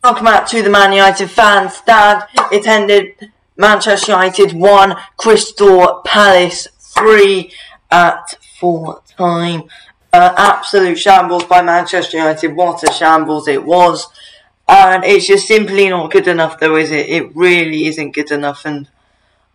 Welcome back to the Man United fan stand. It ended Manchester United 1, Crystal Palace 3 at full time. Absolute shambles by Manchester United. What a shambles it was. And it's just simply not good enough though, is it? It really isn't good enough, and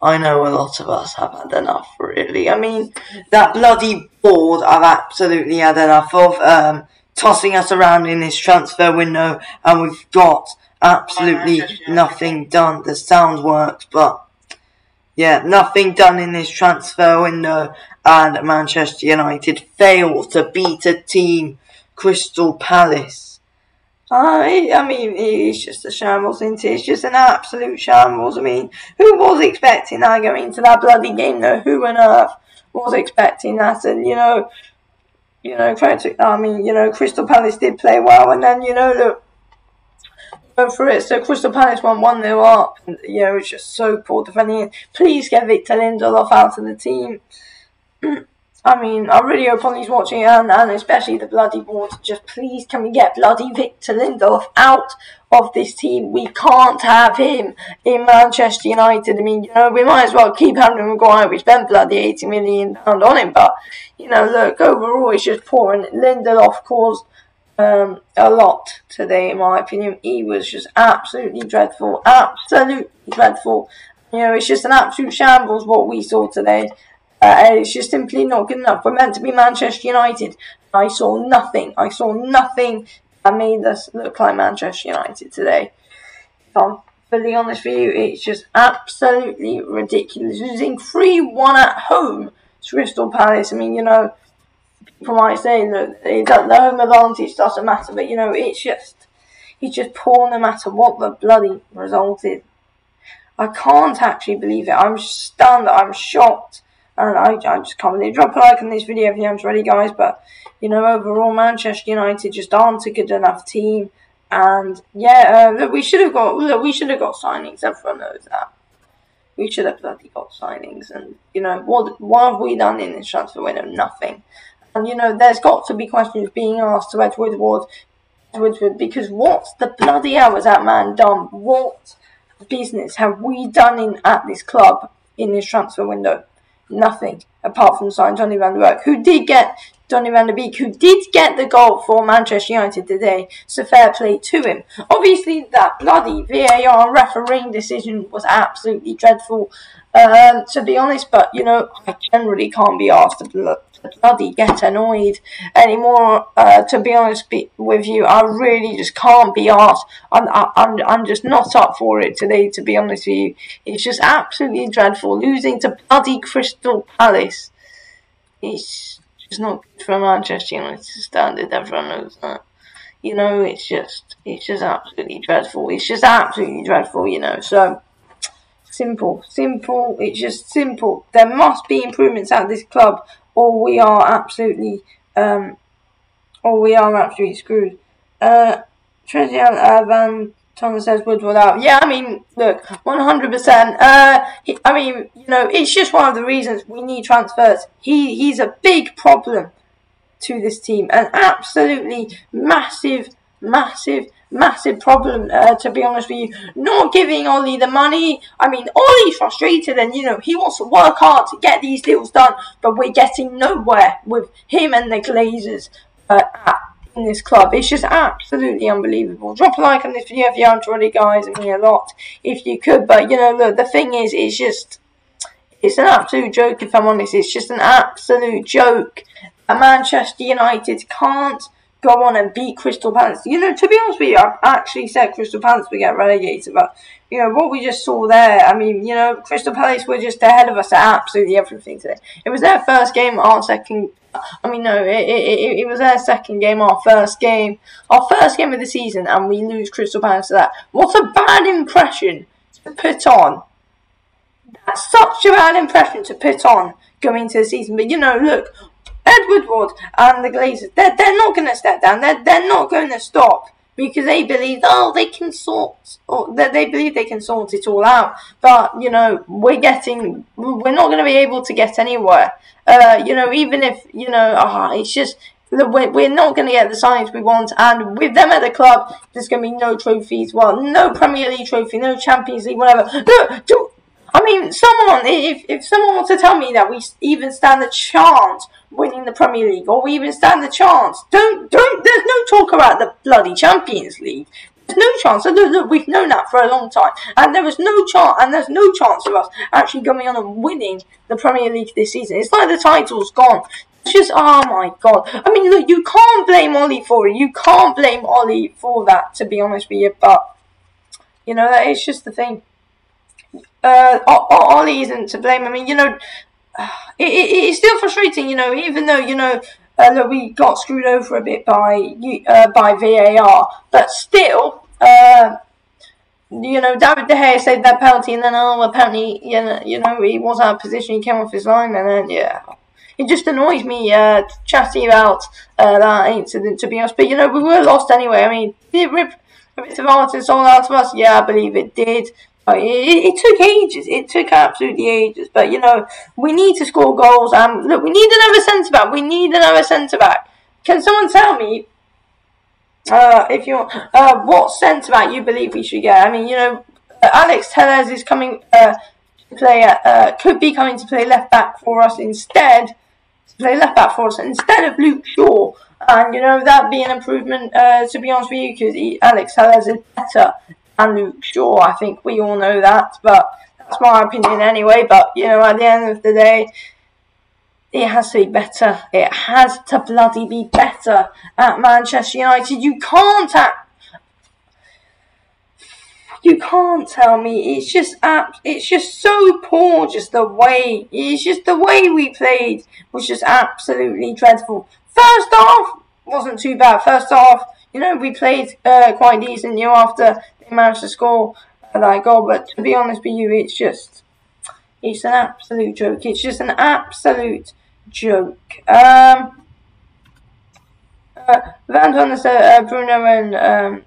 I know a lot of us have had enough, really. I mean, that bloody board I've absolutely had enough of. Tossing us around in this transfer window, and we've got absolutely nothing done. The sound works, but yeah, nothing done in this transfer window, and Manchester United fail to beat a team, Crystal Palace. I mean, it's just a shambles, isn't it? It's just an absolute shambles. I mean, who was expecting that going into that bloody game, though? Who on earth was expecting that? And, Crystal Palace did play well, and then, look, go for it. So Crystal Palace won 1-0 up, and, it's just so poor defending. Please get Victor Lindelof out of the team. I mean, I really hope he's watching, and especially the bloody board. Just please, can we get bloody Victor Lindelof out of this team? We can't have him in Manchester United. I mean, we might as well keep Harry Maguire. We spent bloody £80 million on him, but look, overall it's just poor. And Lindelof caused a lot today, in my opinion. He was just absolutely dreadful, absolutely dreadful. It's just an absolute shambles what we saw today. It's just simply not good enough. We're meant to be Manchester United. I saw nothing that made us look like Manchester United today. If I'm fully honest with you, it's just absolutely ridiculous. Losing 3-1 at home to Crystal Palace. I mean, people might say that the home advantage doesn't matter, but it's just poor no matter what the bloody result is. I can't actually believe it. I'm stunned. I'm shocked. And I just can't believe it. Drop a like on this video if you haven't already, guys. But, overall, Manchester United just aren't a good enough team. And, look, we should have got signings. Everyone knows that. We should have bloody got signings. And, what have we done in this transfer window? Nothing. And, there's got to be questions being asked to Ed Woodward, because what's the bloody hell has that man done? What business have we done at this club in this transfer window? Nothing, apart from signing Donny van der Beek, who did get the goal for Manchester United today, so fair play to him. Obviously, that bloody VAR refereeing decision was absolutely dreadful, to be honest, but, I generally can't be asked to bloody get annoyed anymore, to be honest with you. I really just can't be asked. I'm just not up for it today, to be honest with you. It's just absolutely dreadful. Losing to bloody Crystal Palace, it's just not good for Manchester United standard. Everyone knows that. It's just absolutely dreadful. It's just absolutely dreadful, so simple. It's just simple. There must be improvements at this club, or we are absolutely screwed. Van Thomas says Woodward out. Yeah, I mean, look, 100%. It's just one of the reasons we need transfers. He's a big problem to this team, an absolutely massive problem, to be honest with you. Not giving Ollie the money. I mean, Ollie's frustrated, and he wants to work hard to get these deals done, but we're getting nowhere with him and the Glazers in this club. It's just absolutely unbelievable. Drop a like on this video if you haven't already, guys. It means a lot if you could. But look, the thing is, it's an absolute joke, if I'm honest. It's just an absolute joke. Manchester United can't go on and beat Crystal Palace. To be honest with you, I actually said Crystal Palace would get relegated, but what we just saw there, I mean, Crystal Palace were just ahead of us at absolutely everything today. It was their first game, our second. I mean, no, it was their second game, our first game of the season, and we lose Crystal Palace to that. What a bad impression to put on. That's such a bad impression to put on going into the season. But look, Ed Woodward and the Glazers, they're not going to step down. They're not going to stop, because they believe, they can sort, or they believe they can sort it all out. But we're not going to be able to get anywhere. Even if it's just look, we're not going to get the signings we want, and with them at the club, there's going to be no trophies. Well, no Premier League trophy, no Champions League, whatever. No, I mean, someone, if someone wants to tell me that we even stand a chance winning the Premier League, or we even stand a chance, there's no talk about the bloody Champions League. There's no chance. Look, we've known that for a long time, and there's no chance of us actually going on and winning the Premier League this season. It's like the title's gone. It's just, oh my god. I mean, look, you can't blame Ollie for it. You can't blame Ollie for that, to be honest with you, but, you know, that is just the thing. Ollie isn't to blame. I mean, you know, it's still frustrating, you know, even though, you know, that we got screwed over a bit by VAR, but still, you know, David De Gea saved that penalty, and then apparently, you know, he was out of position, he came off his line, and then it just annoys me chatting about that incident, to be honest. But you know, we were lost anyway. I mean, did it rip a bit of heart and soul out of us? Yeah, I believe it did. It took ages. It took absolutely ages. But, you know, we need to score goals. Look, we need another centre-back. We need another centre-back. Can someone tell me, if you want, what centre-back you believe we should get? I mean, you know, Alex Tellez is coming to play, could be coming to play left-back for us instead. Instead of Luke Shaw. And, you know, that'd be an improvement, to be honest with you, because Alex Tellez is better and Luke Shaw. I think we all know that, but that's my opinion anyway. But, you know, at the end of the day, it has to be better. It has to bloody be better at Manchester United. You can't tell me it's just so poor. It's just the way we played was just absolutely dreadful. First half wasn't too bad. First half, you know, we played quite decent, you know, after they managed to score that goal. But to be honest with you, it's an absolute joke. It's just an absolute joke. Van Donner said Bruno and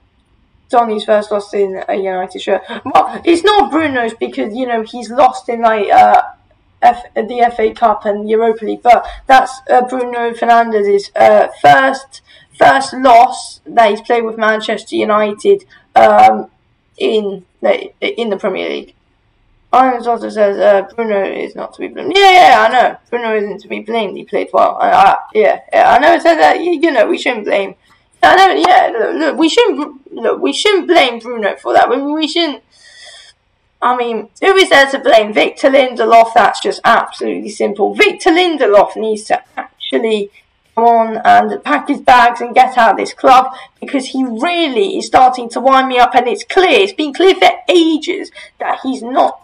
Donny's first loss in a United shirt. Well, it's not Bruno's because, you know, he's lost in like the FA Cup and Europa League, but that's Bruno Fernandes's first loss that he's played with Manchester United in the Premier League. Iron's also says Bruno is not to be blamed. Yeah, I know. Bruno isn't to be blamed. He played well. I know it said that. You know, we shouldn't blame. I know. Yeah, look, we shouldn't blame Bruno for that. We shouldn't. I mean, who is there to blame? Victor Lindelof. That's just absolutely simple. Victor Lindelof needs to actually come on and pack his bags and get out of this club, because he really is starting to wind me up, and it's been clear for ages that he's not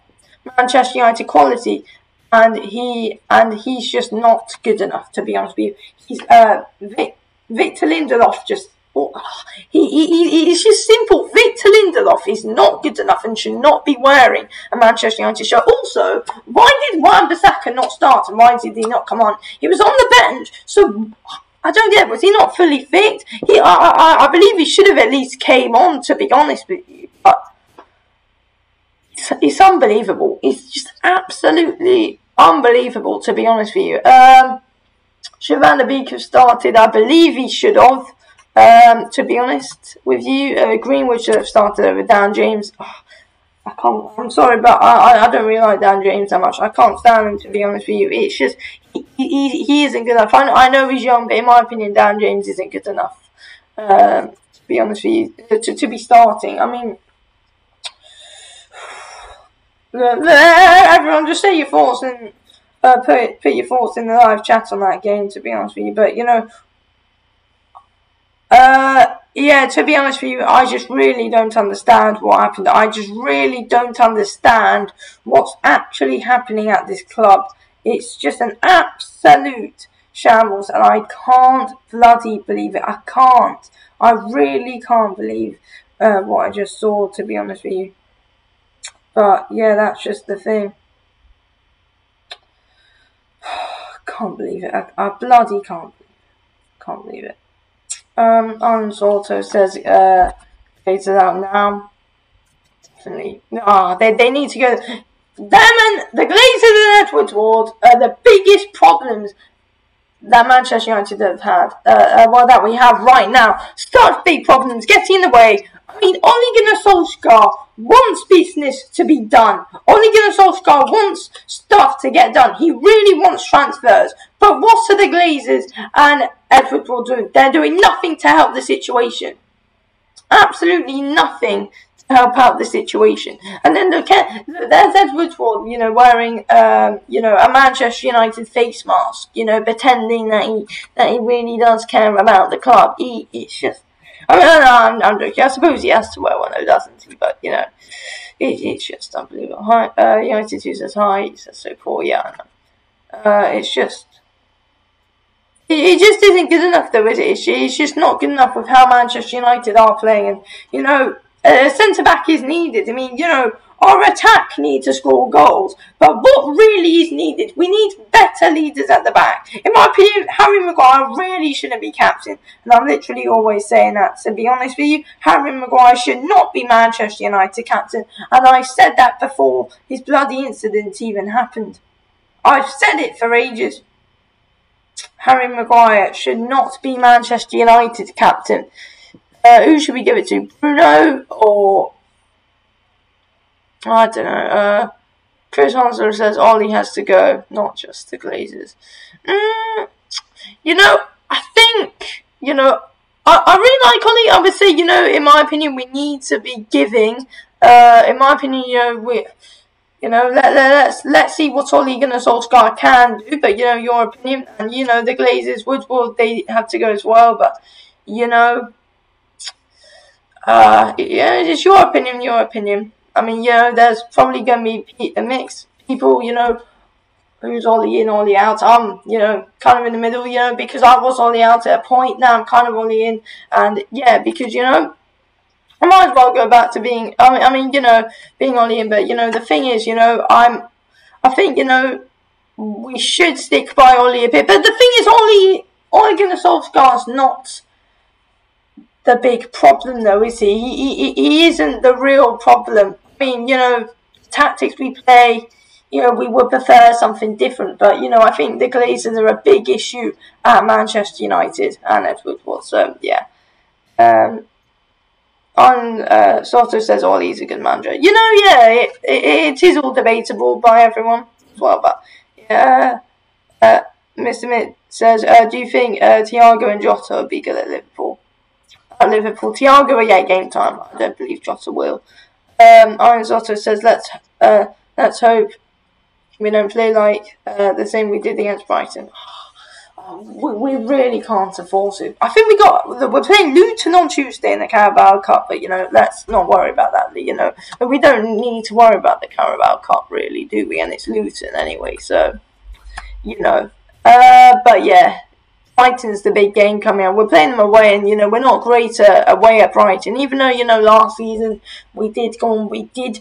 Manchester United quality, and he's just not good enough, to be honest with you. He's Victor Lindelof just it's just simple. Victor Lindelof is not good enough and should not be wearing a Manchester United shirt. Also, why did Wan-Bissaka not start and why did he not come on? He was on the bench, so I don't get it. Was he not fully fit? I believe he should have at least came on, to be honest with you. But it's unbelievable. It's just absolutely unbelievable, to be honest with you. Should Van der Beek have started? I believe he should have. To be honest with you, Greenwood should have started over Dan James. I can't. I'm sorry, but I don't really like Dan James that much. I can't stand him, to be honest with you. It's just he isn't good enough. I know he's young, but in my opinion, Dan James isn't good enough. To be honest with you, to be starting. I mean, everyone, just say your thoughts and put your thoughts in the live chat on that game. To be honest with you, but you know. Yeah, to be honest with you, I just really don't understand what happened. I just really don't understand what's actually happening at this club. It's just an absolute shambles, and I can't bloody believe it. I can't. I really can't believe what I just saw, to be honest with you. But, yeah, that's just the thing. Can't believe it. I bloody can't believe it. Alan Salto says, fades it out now. Definitely. They need to go. Them and the Glazers and Edwards Ward are the biggest problems that Manchester United have had, that we have right now, such big problems getting in the way. I mean, Ole Gunnar Solskjaer wants business to be done. Ole Gunnar Solskjaer wants stuff to get done. He really wants transfers. But what are the Glazers and Edward will do? They're doing nothing to help the situation. Absolutely nothing to help out the situation. And then look at, there's Ed Woodward, wearing, a Manchester United face mask, pretending that he really does care about the club. It's just, I'm joking. I suppose he has to wear one, though, doesn't he? But, it's just unbelievable. United uses high, it's so poor, yeah, I know. It's just, it just isn't good enough, though, is it? It's just not good enough with how Manchester United are playing. And, centre-back is needed. I mean, our attack needs to score goals. But what really is needed? We need better leaders at the back. In my opinion, Harry Maguire really shouldn't be captain. And I'm literally always saying that. To be honest with you, Harry Maguire should not be Manchester United captain. And I said that before his bloody incident even happened. I've said it for ages. Harry Maguire should not be Manchester United captain. Who should we give it to? Bruno or... I don't know. Chris Hansler says Ollie has to go, not just the Glazers. I think, I really like Ollie. I would say, in my opinion, we need to be giving. In my opinion, let's see what Ole Gunnar Solskjaer can do. But your opinion, and the Glazers, Woodward, they have to go as well. But it's your opinion. Your opinion. I mean, there's probably going to be a mix. People, who's Ollie in, Ollie out. I'm, kind of in the middle, because I was Ollie out at a point. Now I'm kind of Ollie in, and yeah, because I might as well go back to being, being Ollie in. But the thing is, I think we should stick by Ollie a bit. But the thing is, Ole Gunnar Solskjaer's not the big problem, though, is he? He isn't the real problem. I mean, tactics we play, we would prefer something different. But I think the Glazers are a big issue at Manchester United and at Woodward. So yeah. Soto says Ollie's a good manager. It is all debatable by everyone as well. But yeah, Mr. Mitt says, do you think Thiago and Jota will be good at Liverpool? At Liverpool, Thiago, yeah, game time. I don't believe Jota will. Iron Soto says, let's hope we don't play like the same we did against Brighton. We really can't afford to. I think we're playing Luton on Tuesday in the Carabao Cup, but let's not worry about that. But we don't need to worry about the Carabao Cup, really, do we? And it's Luton anyway, so but yeah, Brighton's the big game coming up. We're playing them away, and we're not great away at Brighton. Even though last season we did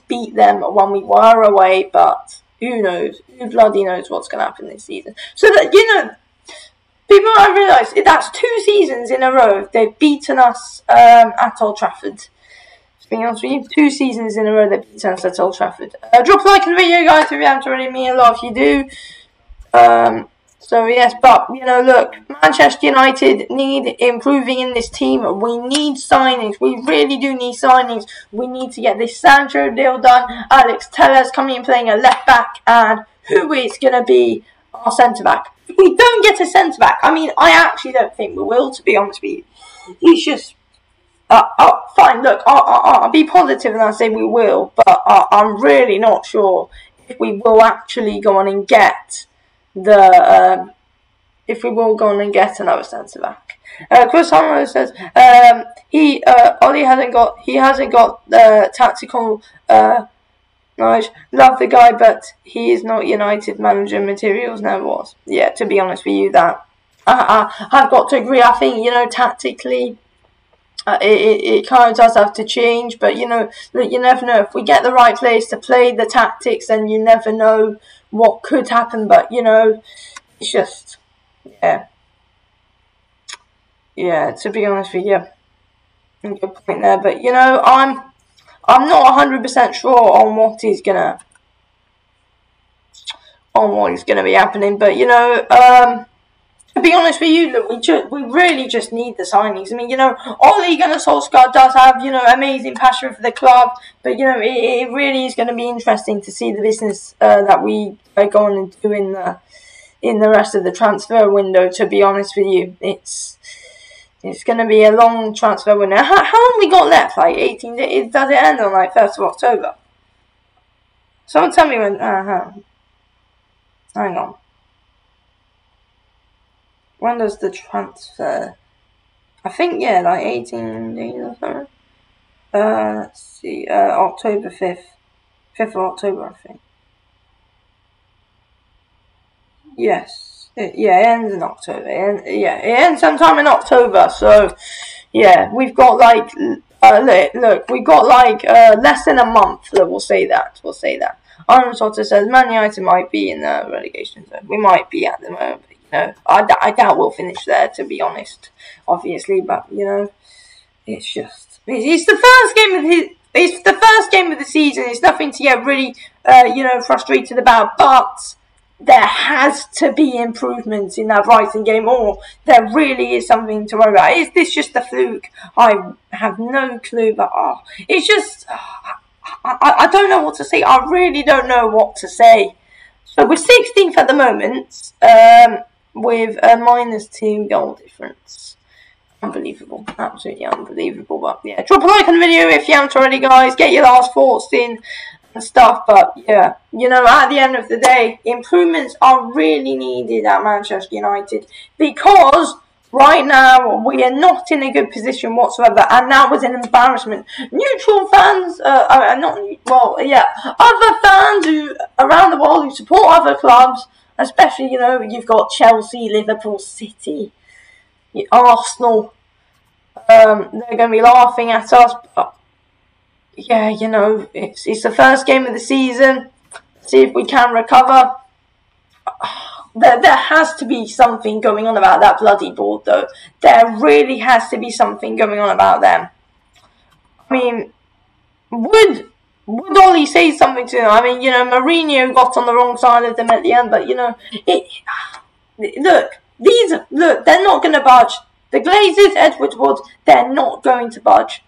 beat them when we were away, but who knows? Who bloody knows what's going to happen this season? So that people I realise that's 2 seasons in a row they've beaten us at Old Trafford. To be honest with you, 2 seasons in a row they've beaten us at Old Trafford. Drop a like on the video, guys, if you haven't already. Me a lot if you do. So yes, but look, Manchester United need improving in this team. We need signings. We really do need signings. We need to get this Sancho deal done. Alex Tellez coming in playing a left back, and who is going to be our centre back? If we don't get a centre back, I mean, I actually don't think we will. To be honest with you, it's just fine. Look, I'll be positive and I'll say we will, but I'm really not sure if we will actually go on and get if we will go on and get another centre back. Chris Hammer says Ollie hasn't got tactical knowledge. Love the guy, but he is not United manager materials. Never was. Yeah, to be honest with you, that I've got to agree. I think tactically it kind of does have to change, but you never know. If we get the right players to play the tactics, then you never know what could happen. But it's just to be honest with you, good point there. But I'm not 100% sure on what is gonna be happening. But To be honest with you, look, we really just need the signings. I mean, you know, Ole Gunnar Solskjaer does have, you know, amazing passion for the club, but, you know, it really is going to be interesting to see the business that we go on and do in the rest of the transfer window. To be honest with you, it's going to be a long transfer window. How long we got left? Like 18 days? Does it end on like 1st of October? Someone tell me when. Hang on. When does the transfer? I think, yeah, like 18 days or something. Let's see. October 5th. 5th of October, I think. Yes. It ends in October. It ends sometime in October. So, yeah, we've got like. Look, we've got like less than a month. We'll say that. Arnold Sotter says Man United might be in the relegation zone. We might be at the moment. You know, I doubt we'll finish there, to be honest. Obviously, but you know, it's the first game of the season. It's nothing to get really, you know, frustrated about. But there has to be improvements in that Brighton game, or there really is something to worry about. Is this just a fluke? I have no clue, but it's just I don't know what to say. I really don't know what to say. So we're 16th at the moment. With a -2 goal difference. Unbelievable. Absolutely unbelievable. But yeah, drop a like on the video if you haven't already, guys. Get your last thoughts in and stuff. But yeah, you know, at the end of the day, improvements are really needed at Manchester United, because right now we are not in a good position whatsoever, and that was an embarrassment. Neutral fans, other fans who around the world who support other clubs, especially, you know, you've got Chelsea, Liverpool, City, Arsenal. They're going to be laughing at us. But yeah, you know, it's the first game of the season. See if we can recover. There has to be something going on about that bloody board, though. There really has to be something going on about them. I mean, would Ole say something to them? I mean, you know, Mourinho got on the wrong side of them at the end, but, you know, look, they're not going to budge. The Glazers, Edward Wood, they're not going to budge.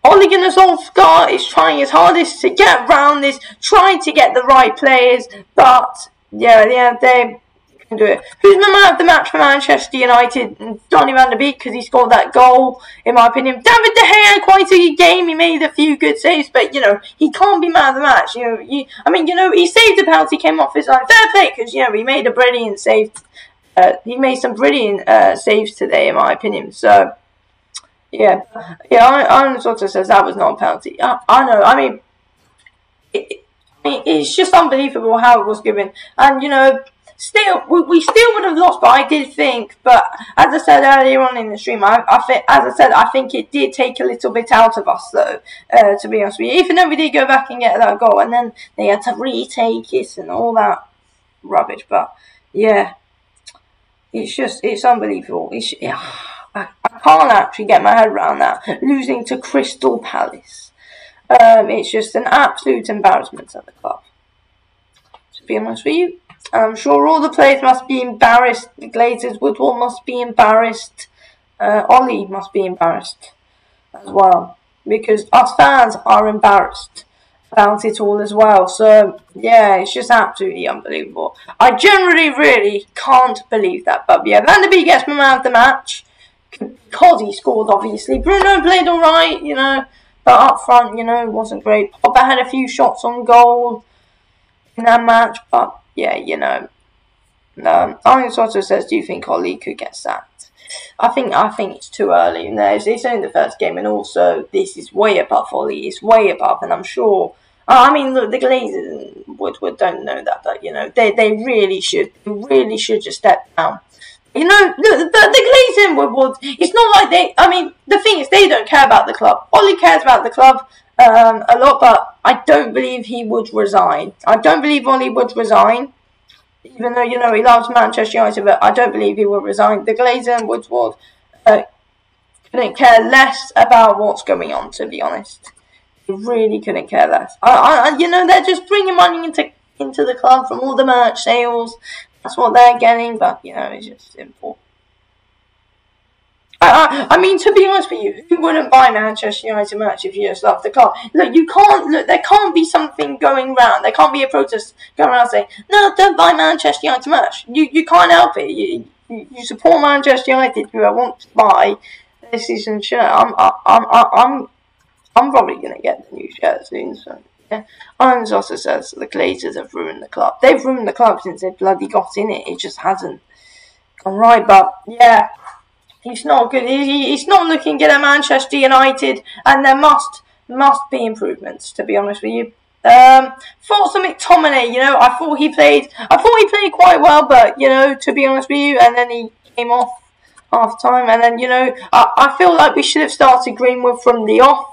Ole Gunnar Solskjaer is trying his hardest to get around this, trying to get the right players, but, yeah, at the end of the day, do it. Who's the man of the match for Manchester United? Donny van de Beek, because he scored that goal, in my opinion. David De Gea had quite a good game. He made a few good saves, but, you know, he can't be man of the match. You know, I mean, you know, he saved a penalty, came off his line. Fair play, because, you know, he made a brilliant save. He made some brilliant saves today, in my opinion. So, yeah. Arnold Sotter says that was not a penalty. I know. I mean, it's just unbelievable how it was given. And, you know, still, we still would have lost, but I did think, but as I said earlier on in the stream, I think it did take a little bit out of us, though, to be honest with you. Even though we did go back and get that goal, and then they had to retake it and all that rubbish, but, yeah, it's unbelievable. I can't actually get my head around that, losing to Crystal Palace. It's just an absolute embarrassment at the club, to be honest with you. I'm sure all the players must be embarrassed. The Glazers, Woodward must be embarrassed. Ole must be embarrassed as well, because us fans are embarrassed about it all as well. So yeah, it's just absolutely unbelievable. I generally really can't believe that. But yeah, Van der Beek gets my man of the match because he scored. Obviously, Bruno played all right, you know, but up front, you know, wasn't great. Popper had a few shots on goal in that match, but yeah, you know, Arnold Sotter says, do you think Ole could get sacked? I think it's too early. It's only the first game, and also this is way above Ole. It's way above, and I'm sure. I mean, look, the Glazers and Woodward don't know that, but you know, they really should. They really should just step down. You know, the Glazers and Woodward. It's not like they. I mean, the thing is, they don't care about the club. Ole cares about the club a lot, but I don't believe he would resign. I don't believe Ole would resign. Even though, you know, he loves Manchester United, but I don't believe he will resign. The Glazer and Woodward couldn't care less about what's going on, to be honest. They really couldn't care less. You know, they're just bringing money into the club from all the merch sales. That's what they're getting, but, you know, it's just simple. I mean, to be honest with you, who wouldn't buy Manchester United merch if you just love the club? Look, there can't be something going round. There can't be a protest going around saying, no, don't buy Manchester United merch. You can't help it. You support Manchester United. You want to buy this season's shirt. I'm probably going to get the new shirt soon, so, yeah. Irons also says the Glazers have ruined the club. They've ruined the club since they bloody got in it. It just hasn't gone right, but, yeah. He's not good. He's not looking good at Manchester United, and there must be improvements. To be honest with you, Forza McTominay. You know, I thought he played quite well, but you know, to be honest with you, and then he came off half time, and then you know, I feel like we should have started Greenwood from the off.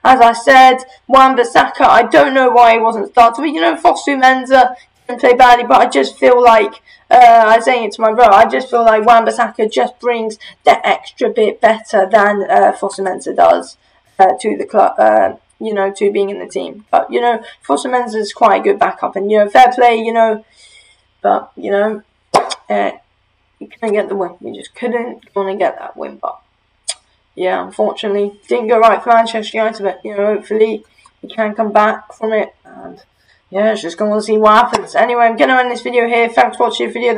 As I said, Wan-Bissaka, I don't know why he wasn't started, but you know, Fosu-Mensah didn't play badly, but I just feel like. I was saying it to my brother, I just feel like Wan-Bissaka just brings that extra bit better than Fosu-Mensah does to the club, you know, to being in the team. But, you know, Fosu-Mensah is quite a good backup, and, you know, fair play, you know, but, you know, you couldn't get the win. We just couldn't get that win, but, yeah, unfortunately, didn't go right for Manchester United, but, you know, hopefully we can come back from it, and yeah, it's just going to see what happens. Anyway, I'm going to end this video here. Thanks for watching the video.